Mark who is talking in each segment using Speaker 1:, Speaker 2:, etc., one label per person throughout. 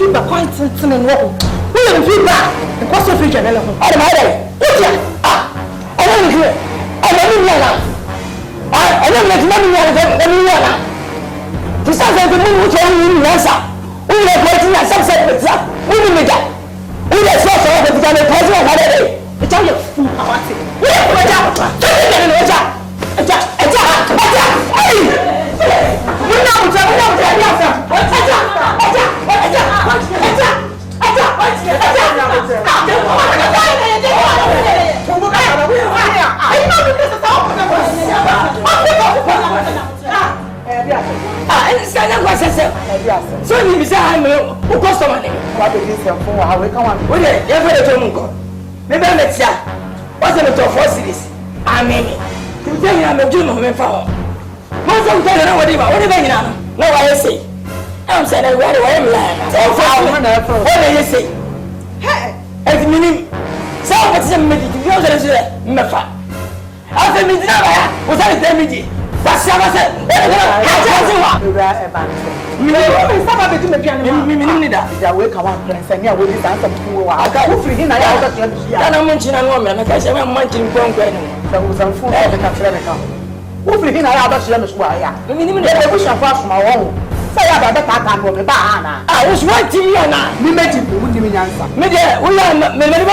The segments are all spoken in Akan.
Speaker 1: feedback content in wo. We have feedback. The cost of future level. Oh my God. What ya? I don't know. I don't know. I don't know. To something to move to you answer. We are waiting at some set with that. We will make that. We are so sorry for the president of the day. The child of Awati. We are going so you say I'm a customer. What is this for? How we come on? What is it? You're going to maybe next year. What's the top 4 cities? I mean, you say I'm a June of my father. Most of them what you know. No, I say. I'm saying, where do I am lying? What do you say? Hey, it's meaning. So, what's the meaning? You know, there's a mefa. After me, was I the meeting? What's the matter? I was waiting now. We met him. We are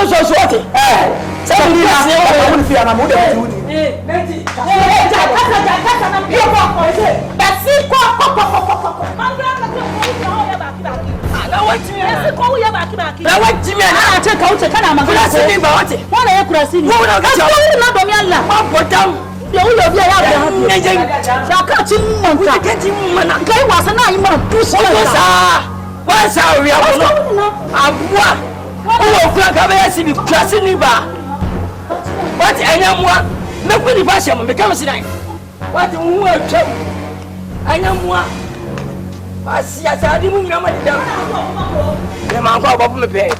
Speaker 1: so sweaty. Somebody has no fear. I'm going what anyone, nobody passion becomes tonight. What do you want to I know more. I see as I didn't know my dad. The man got up my bed.